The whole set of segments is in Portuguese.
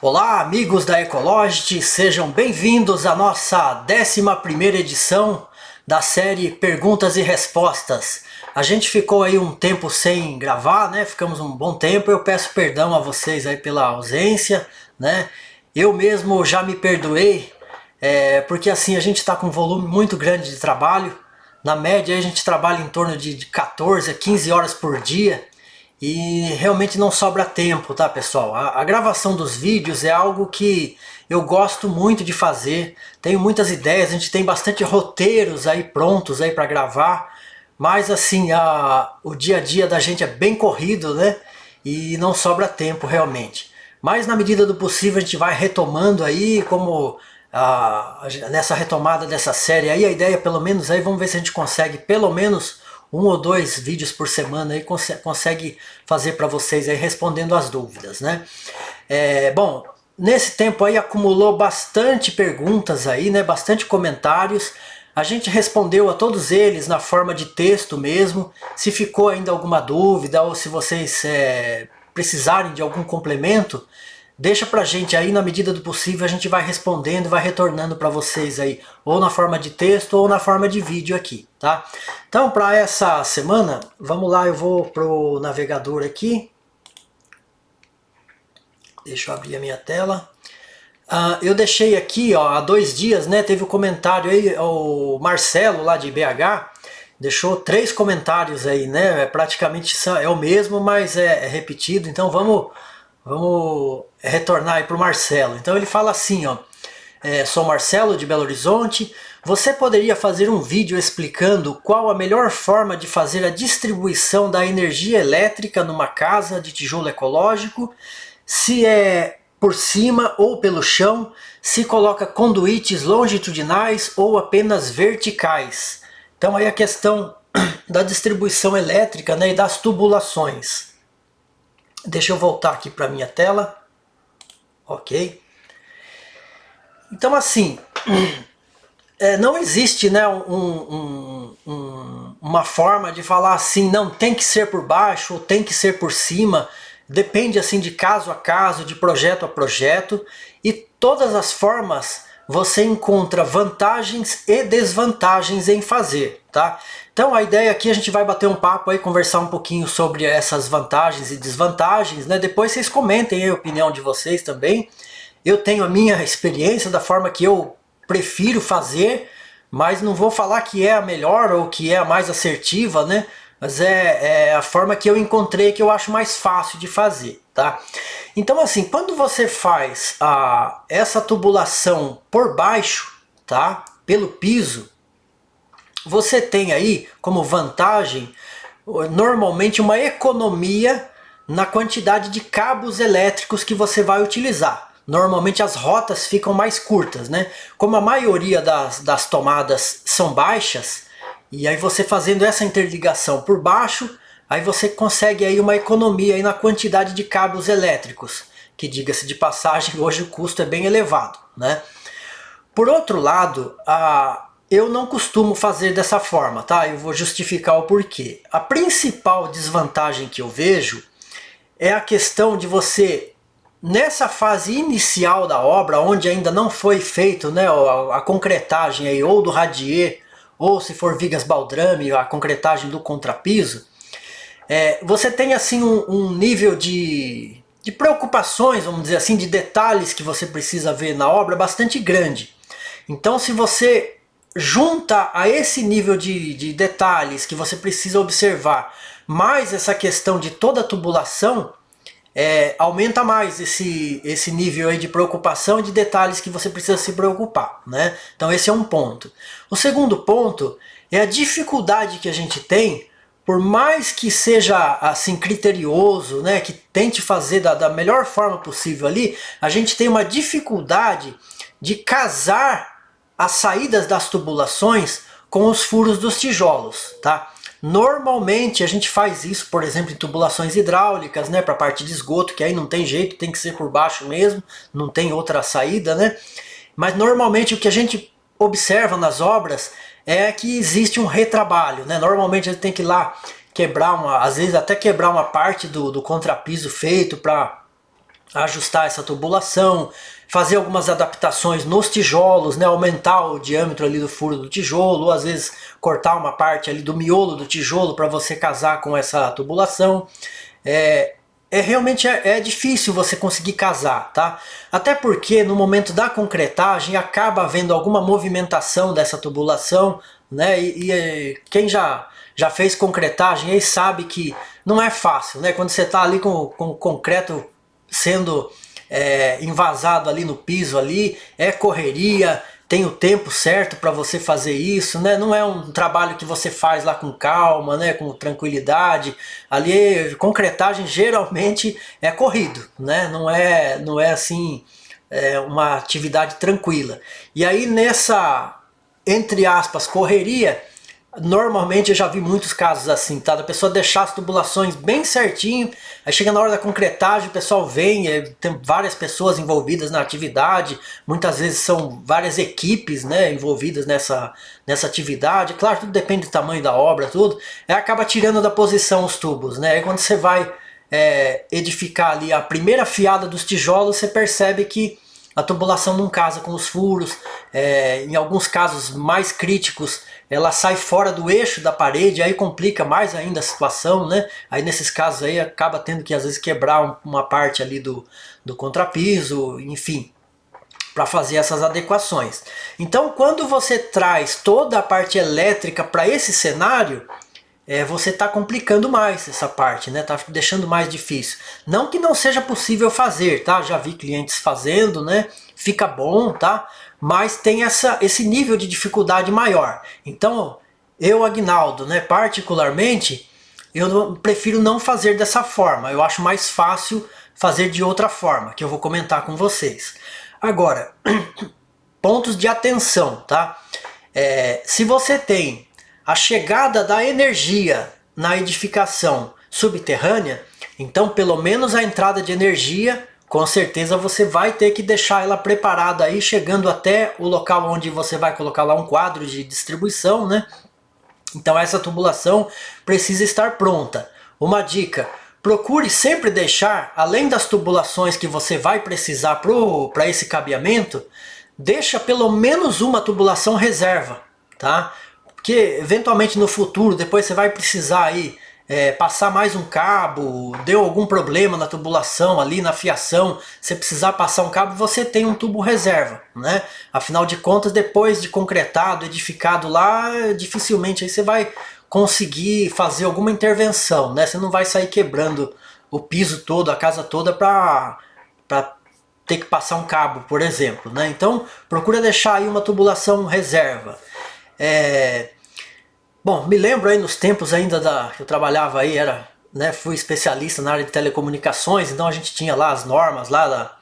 Olá, amigos da Ecologit, sejam bem-vindos à nossa 11ª edição da série Perguntas e Respostas. A gente ficou aí um tempo sem gravar, né? Ficamos um bom tempo. Eu peço perdão a vocês aí pela ausência, né? Eu mesmo já me perdoei, porque assim a gente está com um volume muito grande de trabalho. Na média a gente trabalha em torno de 14 a 15 horas por dia. E realmente não sobra tempo, tá, pessoal? A gravação dos vídeos é algo que eu gosto muito de fazer. Tenho muitas ideias, a gente tem bastante roteiros aí prontos aí para gravar. Mas assim, o dia a dia da gente é bem corrido, né? E não sobra tempo realmente. Mas na medida do possível a gente vai retomando aí, como nessa retomada dessa série aí, a ideia pelo menos aí, vamos ver se a gente consegue pelo menos 1 ou 2 vídeos por semana aí consegue fazer para vocês aí respondendo as dúvidas, né? Bom, nesse tempo aí acumulou bastante perguntas aí, né? Bastante comentários. A gente respondeu a todos eles na forma de texto mesmo. Se ficou ainda alguma dúvida ou se vocês precisarem de algum complemento, deixa pra gente aí, na medida do possível a gente vai respondendo, vai retornando para vocês aí, ou na forma de texto ou na forma de vídeo aqui, tá? Então, para essa semana, vamos lá, eu vou pro navegador aqui. Deixa eu abrir a minha tela. Eu deixei aqui, ó, há 2 dias, né, teve um comentário aí, o Marcelo lá de BH, deixou 3 comentários aí, né, praticamente é o mesmo, mas é repetido, então vamos retornar aí para o Marcelo. Então ele fala assim, ó, sou Marcelo de Belo Horizonte, você poderia fazer um vídeo explicando qual a melhor forma de fazer a distribuição da energia elétrica numa casa de tijolo ecológico, se é por cima ou pelo chão, se coloca conduítes longitudinais ou apenas verticais. Então aí a questão da distribuição elétrica, né, e das tubulações. Deixa eu voltar aqui para minha tela. Ok. Então assim, não existe, né, uma forma de falar assim, não, tem que ser por baixo ou tem que ser por cima. Depende assim de caso a caso, de projeto a projeto. E todas as formas você encontra vantagens e desvantagens em fazer, tá? Então a ideia aqui, a gente vai bater um papo aí, conversar um pouquinho sobre essas vantagens e desvantagens, né? Depois vocês comentem a opinião de vocês também. Eu tenho a minha experiência da forma que eu prefiro fazer, mas não vou falar que é a melhor ou que é a mais assertiva, né? Mas é a forma que eu encontrei, que eu acho mais fácil de fazer, tá? Então assim, quando você faz essa tubulação por baixo, tá? Pelo piso, você tem aí como vantagem normalmente uma economia na quantidade de cabos elétricos que você vai utilizar. Normalmente as rotas ficam mais curtas, né? Como a maioria das tomadas são baixas, e aí você fazendo essa interligação por baixo, aí você consegue aí uma economia aí na quantidade de cabos elétricos, que diga-se de passagem, hoje o custo é bem elevado, né? Por outro lado, eu não costumo fazer dessa forma, tá? Eu vou justificar o porquê. A principal desvantagem que eu vejo é a questão de você, nessa fase inicial da obra, onde ainda não foi feito, né, a concretagem aí, ou do radier, ou se for vigas baldrame, a concretagem do contrapiso, você tem assim um nível de preocupações, vamos dizer assim, de detalhes que você precisa ver na obra bastante grande. Então se você junta a esse nível de detalhes que você precisa observar, mais essa questão de toda a tubulação, aumenta mais esse nível aí de preocupação e de detalhes que você precisa se preocupar, né? Então esse é um ponto. O segundo ponto é a dificuldade que a gente tem, por mais que seja assim criterioso, né, que tente fazer da melhor forma possível ali, a gente tem uma dificuldade de casar as saídas das tubulações com os furos dos tijolos, tá? Normalmente a gente faz isso, por exemplo, em tubulações hidráulicas, né, para a parte de esgoto, que aí não tem jeito, tem que ser por baixo mesmo, não tem outra saída, né? Mas normalmente o que a gente observa nas obras é que existe um retrabalho, né? Normalmente a gente tem que ir lá quebrar às vezes até quebrar uma parte do contrapiso feito para ajustar essa tubulação, fazer algumas adaptações nos tijolos, né, aumentar o diâmetro ali do furo do tijolo, ou às vezes cortar uma parte ali do miolo do tijolo para você casar com essa tubulação. Realmente é difícil você conseguir casar, tá? Até porque no momento da concretagem acaba havendo alguma movimentação dessa tubulação, né? Quem já fez concretagem aí sabe que não é fácil, né? Quando você está ali com o concreto sendo envasado ali no piso ali, é correria, tem o tempo certo para você fazer isso, né? Não é um trabalho que você faz lá com calma, né? Com tranquilidade. Ali, concretagem geralmente é corrido, né? Não é assim uma atividade tranquila. E aí nessa, entre aspas, correria, normalmente eu já vi muitos casos assim, tá? Da pessoa deixar as tubulações bem certinho, aí chega na hora da concretagem, o pessoal vem, tem várias pessoas envolvidas na atividade, muitas vezes são várias equipes, né, envolvidas nessa atividade, claro, tudo depende do tamanho da obra, tudo, aí acaba tirando da posição os tubos, né? Aí quando você vai edificar ali a primeira fiada dos tijolos, você percebe que a tubulação não casa com os furos, em alguns casos mais críticos ela sai fora do eixo da parede, aí complica mais ainda a situação, né? Aí nesses casos aí acaba tendo que às vezes quebrar uma parte ali do contrapiso, enfim, para fazer essas adequações. Então quando você traz toda a parte elétrica para esse cenário, você está complicando mais essa parte, né? Tá deixando mais difícil. Não que não seja possível fazer, tá? Já vi clientes fazendo, né? Fica bom, tá? Mas tem esse nível de dificuldade maior. Então, eu, Agnaldo, né, particularmente, eu prefiro não fazer dessa forma. Eu acho mais fácil fazer de outra forma, que eu vou comentar com vocês. Agora, pontos de atenção, tá? Se você tem a chegada da energia na edificação subterrânea, então pelo menos a entrada de energia, com certeza você vai ter que deixar ela preparada aí, chegando até o local onde você vai colocar lá um quadro de distribuição, né? Então essa tubulação precisa estar pronta. Uma dica: procure sempre deixar, além das tubulações que você vai precisar para esse cabeamento, deixa pelo menos uma tubulação reserva, tá? Porque eventualmente no futuro, depois você vai precisar aí passar mais um cabo, deu algum problema na tubulação ali, na fiação, você precisar passar um cabo, você tem um tubo reserva, né? Afinal de contas, depois de concretado, edificado lá, dificilmente aí você vai conseguir fazer alguma intervenção, né? Você não vai sair quebrando o piso todo, a casa toda para ter que passar um cabo, por exemplo, né? Então procura deixar aí uma tubulação reserva. Bom, me lembro aí nos tempos ainda que eu trabalhava aí, fui especialista na área de telecomunicações, então a gente tinha lá as normas lá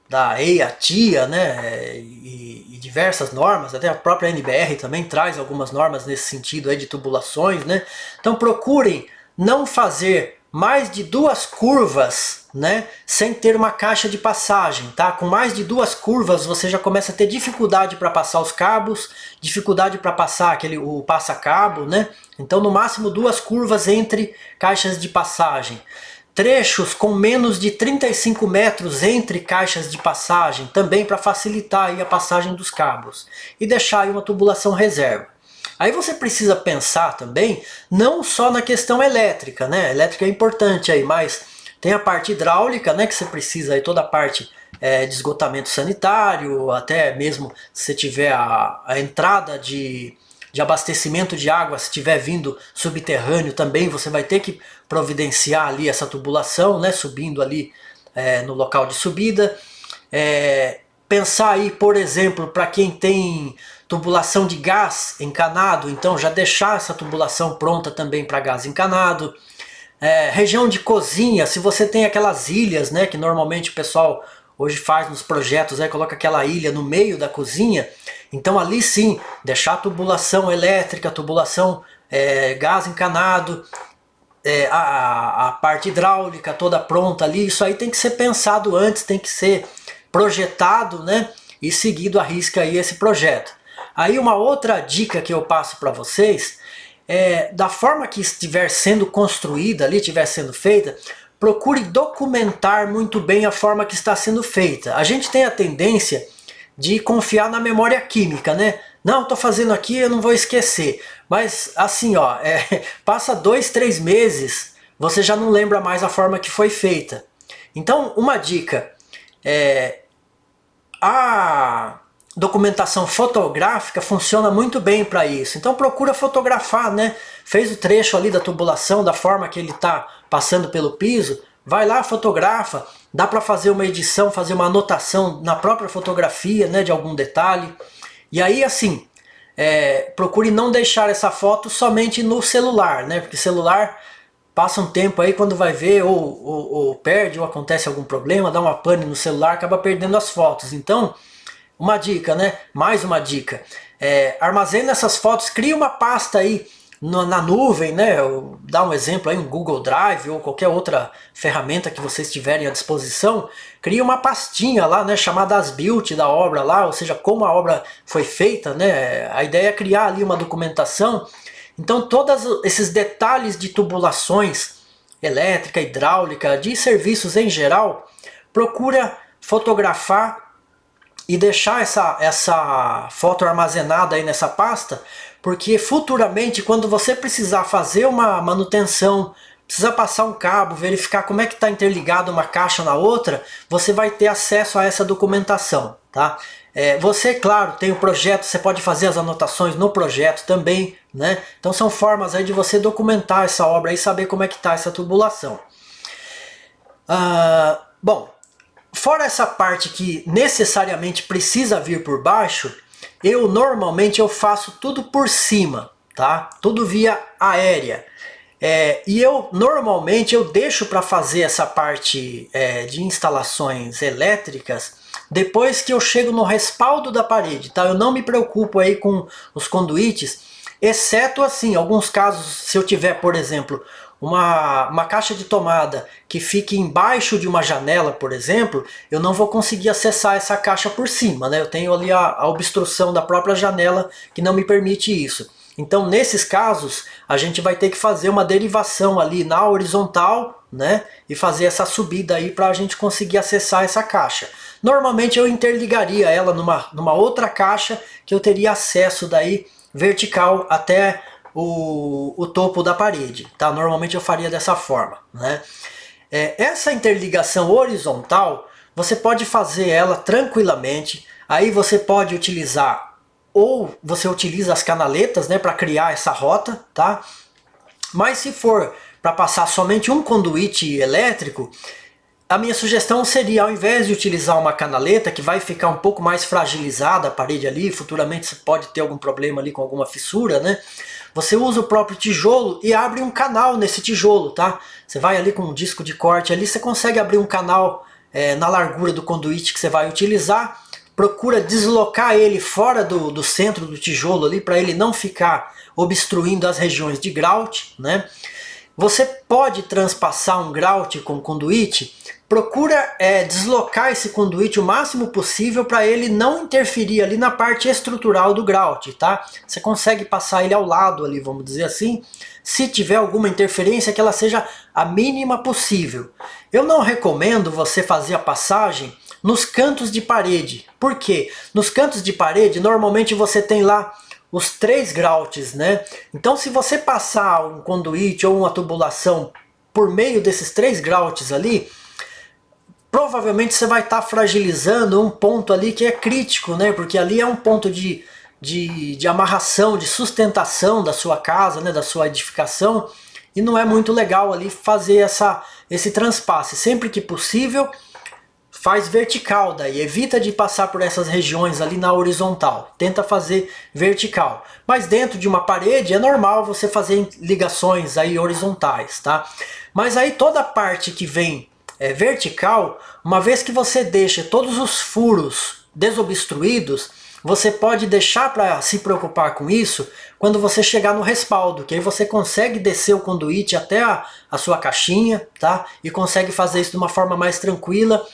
da EIA-TIA, né, e diversas normas, até a própria NBR também traz algumas normas nesse sentido aí de tubulações, né? Então procurem não fazer mais de 2 curvas, né, sem ter uma caixa de passagem, tá? Com mais de 2 curvas você já começa a ter dificuldade para passar os cabos, dificuldade para passar o passa-cabo, né? Então no máximo 2 curvas entre caixas de passagem. Trechos com menos de 35 metros entre caixas de passagem, também para facilitar aí a passagem dos cabos. E deixar aí uma tubulação reserva. Aí você precisa pensar também, não só na questão elétrica, né? Elétrica é importante aí, mas tem a parte hidráulica, né? Que você precisa aí toda a parte de esgotamento sanitário, até mesmo se você tiver a entrada de abastecimento de água, se estiver vindo subterrâneo também, você vai ter que providenciar ali essa tubulação, né? Subindo ali no local de subida. Pensar aí, por exemplo, para quem tem tubulação de gás encanado, então já deixar essa tubulação pronta também para gás encanado. Região de cozinha, se você tem aquelas ilhas, né, que normalmente o pessoal hoje faz nos projetos, coloca aquela ilha no meio da cozinha, então ali sim, deixar a tubulação elétrica, tubulação gás encanado, a parte hidráulica toda pronta ali, isso aí tem que ser pensado antes, tem que ser projetado, né, e seguido à risca aí esse projeto. Aí uma outra dica que eu passo para vocês da forma que estiver sendo construída ali, estiver sendo feita, procure documentar muito bem a forma que está sendo feita. A gente tem a tendência de confiar na memória química, né? Não, estou fazendo aqui, eu não vou esquecer. Mas assim, ó, passa 2, 3 meses, você já não lembra mais a forma que foi feita. Então, uma dica, a documentação fotográfica funciona muito bem para isso. Então procura fotografar, né? Fez o trecho ali da tubulação, da forma que ele está passando pelo piso, vai lá, fotografa. Dá para fazer uma edição, fazer uma anotação na própria fotografia, né, de algum detalhe. E aí, assim, procure não deixar essa foto somente no celular, né? Porque celular passa um tempo aí, quando vai ver, ou perde, ou acontece algum problema, dá uma pane no celular, acaba perdendo as fotos. Então, uma dica, né? Mais uma dica. Armazena essas fotos, cria uma pasta aí na nuvem, né? Dá um exemplo aí, um Google Drive ou qualquer outra ferramenta que vocês tiverem à disposição. Cria uma pastinha lá, né? Chamada as built da obra lá, ou seja, como a obra foi feita, né? A ideia é criar ali uma documentação. Então todos esses detalhes de tubulações elétrica, hidráulica, de serviços em geral, procura fotografar e deixar essa foto armazenada aí nessa pasta, porque futuramente, quando você precisar fazer uma manutenção, precisa passar um cabo, verificar como é que está interligado uma caixa na outra, você vai ter acesso a essa documentação, tá? Você, claro, tem o projeto, você pode fazer as anotações no projeto também, né? Então são formas aí de você documentar essa obra e saber como é que está essa tubulação. Bom, fora essa parte que necessariamente precisa vir por baixo, normalmente eu faço tudo por cima, tá? Tudo via aérea. E normalmente eu deixo para fazer essa parte de instalações elétricas depois que eu chego no respaldo da parede, tá? Eu não me preocupo aí com os conduítes, exceto assim, alguns casos, se eu tiver, por exemplo, uma caixa de tomada que fique embaixo de uma janela, por exemplo, eu não vou conseguir acessar essa caixa por cima, né? Eu tenho ali a obstrução da própria janela que não me permite isso. Então, nesses casos, a gente vai ter que fazer uma derivação ali na horizontal, né? E fazer essa subida aí para a gente conseguir acessar essa caixa. Normalmente eu interligaria ela numa outra caixa que eu teria acesso daí vertical até o topo da parede, tá? Normalmente eu faria dessa forma, né? Essa interligação horizontal, você pode fazer ela tranquilamente. Aí você pode utilizar, ou você utiliza as canaletas, né, para criar essa rota, tá? Mas se for para passar somente um conduíte elétrico, a minha sugestão seria, ao invés de utilizar uma canaleta, que vai ficar um pouco mais fragilizada a parede ali, futuramente você pode ter algum problema ali com alguma fissura, né? Você usa o próprio tijolo e abre um canal nesse tijolo, tá? Você vai ali com um disco de corte ali, você consegue abrir um canal na largura do conduíte que você vai utilizar. Procura deslocar ele fora do centro do tijolo ali, para ele não ficar obstruindo as regiões de grout, né? Você pode transpassar um grout com conduíte. Procura deslocar esse conduíte o máximo possível para ele não interferir ali na parte estrutural do grout, tá? Você consegue passar ele ao lado ali, vamos dizer assim. Se tiver alguma interferência, que ela seja a mínima possível. Eu não recomendo você fazer a passagem nos cantos de parede. Por quê? Nos cantos de parede, normalmente você tem lá os 3 grouts, né? Então, se você passar um conduíte ou uma tubulação por meio desses 3 grouts ali, provavelmente você vai estar fragilizando um ponto ali que é crítico, né? Porque ali é um ponto de amarração, de sustentação da sua casa, né? Da sua edificação, e não é muito legal ali fazer esse transpasse. Sempre que possível, faz vertical daí, evita de passar por essas regiões ali na horizontal, tenta fazer vertical. Mas dentro de uma parede é normal você fazer ligações aí horizontais, tá? Mas aí toda a parte que vem vertical, uma vez que você deixa todos os furos desobstruídos, você pode deixar para se preocupar com isso quando você chegar no respaldo, que aí você consegue descer o conduíte até a sua caixinha, tá? E consegue fazer isso de uma forma mais tranquila.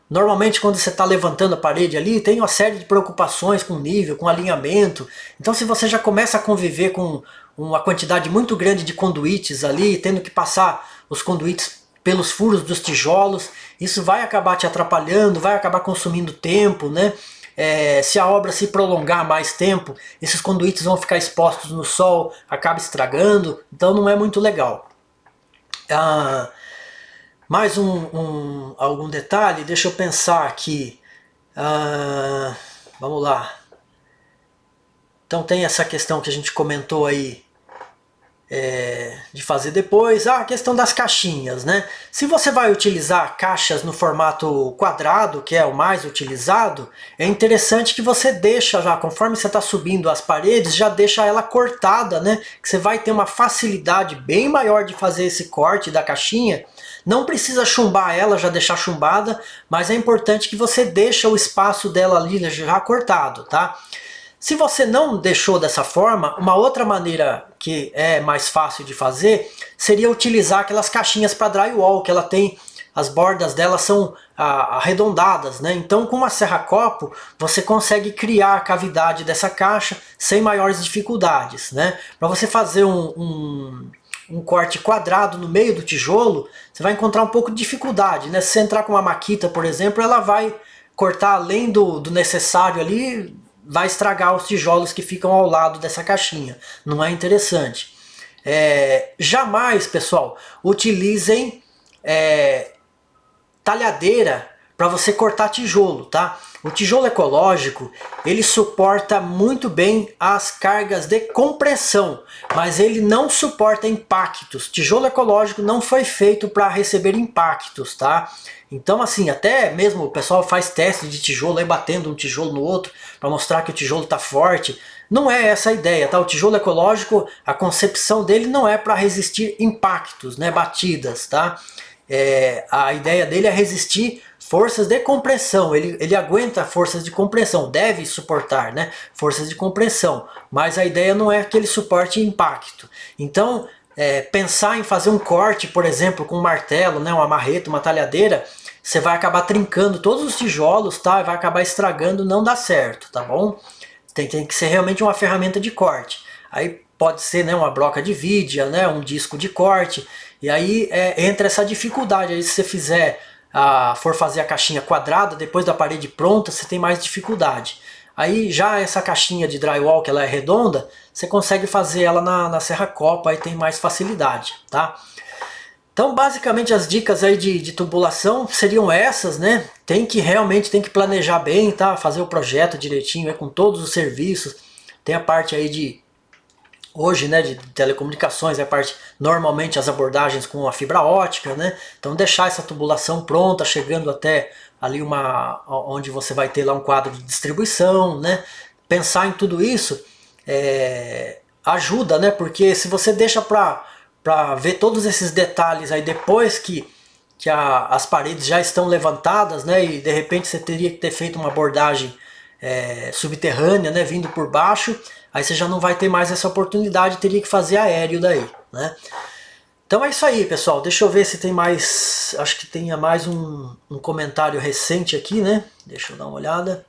Normalmente quando você está levantando a parede ali, tem uma série de preocupações com nível, com alinhamento. Então se você já começa a conviver com uma quantidade muito grande de conduítes ali, tendo que passar os conduítes pelos furos dos tijolos. Isso vai acabar te atrapalhando, vai acabar consumindo tempo, né? Se a obra se prolongar mais tempo, esses conduítes vão ficar expostos no sol, acaba estragando, então não é muito legal. Mais algum detalhe? Deixa eu pensar aqui. Vamos lá. Então tem essa questão que a gente comentou aí, de fazer depois. A questão das caixinhas, né? Se você vai utilizar caixas no formato quadrado, que é o mais utilizado, é interessante que você deixa já, conforme você está subindo as paredes, já deixa ela cortada, né? Que você vai ter uma facilidade bem maior de fazer esse corte da caixinha. Não precisa chumbar ela, já deixar chumbada, mas é importante que você deixe o espaço dela ali já cortado, tá? Se você não deixou dessa forma, uma outra maneira que é mais fácil de fazer seria utilizar aquelas caixinhas para drywall, que ela tem, as bordas dela são arredondadas, né? Então com uma serra-copo você consegue criar a cavidade dessa caixa sem maiores dificuldades, né? Para você fazer um corte quadrado no meio do tijolo, você vai encontrar um pouco de dificuldade, né? Se você entrar com uma maquita, por exemplo, ela vai cortar além do necessário ali, vai estragar os tijolos que ficam ao lado dessa caixinha. Não é interessante. Jamais, pessoal, utilizem talhadeira para você cortar tijolo, tá? O tijolo ecológico, ele suporta muito bem as cargas de compressão, mas ele não suporta impactos. Tijolo ecológico não foi feito para receber impactos, tá? Então assim, até mesmo o pessoal faz teste de tijolo aí batendo um tijolo no outro para mostrar que o tijolo está forte. Não é essa a ideia, tá? O tijolo ecológico, a concepção dele não é para resistir impactos, né, batidas, tá? A ideia dele é resistir forças de compressão. Ele aguenta forças de compressão, deve suportar, né, forças de compressão, mas a ideia não é que ele suporte impacto. Então pensar em fazer um corte, por exemplo, com um martelo, né, uma marreta, uma talhadeira, você vai acabar trincando todos os tijolos, tá? Vai acabar estragando, não dá certo, tá bom? Tem que ser realmente uma ferramenta de corte. Aí pode ser, né, uma broca de vidia, né, um disco de corte, e aí entra essa dificuldade. Aí se você for fazer a caixinha quadrada, depois da parede pronta, você tem mais dificuldade. Aí já essa caixinha de drywall, que ela é redonda, você consegue fazer ela na serra-copo, aí tem mais facilidade, tá? Então basicamente as dicas aí de tubulação seriam essas, né? Realmente tem que planejar bem, tá? Fazer o projeto direitinho aí, com todos os serviços. Tem a parte aí hoje, né, de telecomunicações, a parte, normalmente as abordagens com a fibra ótica, né? Então deixar essa tubulação pronta, chegando até ali onde você vai ter lá um quadro de distribuição, né? Pensar em tudo isso ajuda, né? Porque se você deixa para ver todos esses detalhes aí depois que as paredes já estão levantadas, né? E de repente você teria que ter feito uma abordagem subterrânea, né? Vindo por baixo, aí você já não vai ter mais essa oportunidade, teria que fazer aéreo daí, né? Então é isso aí, pessoal. Deixa eu ver se tem mais, acho que tenha mais um comentário recente aqui, né? Deixa eu dar uma olhada.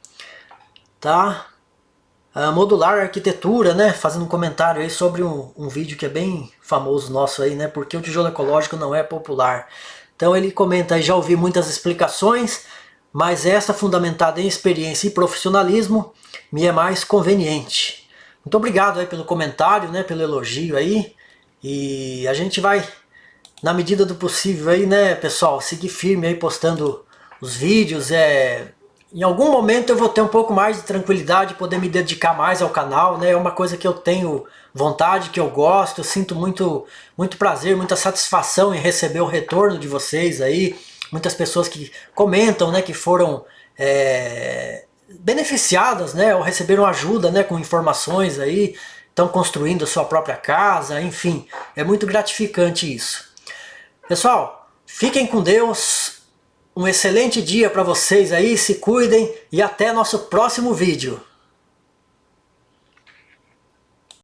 Tá? Modular arquitetura, né? Fazendo um comentário aí sobre um vídeo que é bem famoso nosso aí, né? Porque o tijolo ecológico não é popular. Então ele comenta aí: já ouvi muitas explicações, mas essa, fundamentada em experiência e profissionalismo, me é mais conveniente. Muito obrigado aí pelo comentário, né? Pelo elogio aí. E a gente vai, na medida do possível aí, né, pessoal, seguir firme aí postando os vídeos. Em algum momento eu vou ter um pouco mais de tranquilidade, poder me dedicar mais ao canal, né? É uma coisa que eu tenho vontade, que eu gosto, eu sinto muito prazer, muita satisfação em receber o retorno de vocês aí. Muitas pessoas que comentam, né, que foram beneficiadas, né, ou receberam ajuda, né, com informações aí, estão construindo a sua própria casa, enfim, é muito gratificante isso. Pessoal, fiquem com Deus. Um excelente dia para vocês aí, se cuidem e até nosso próximo vídeo.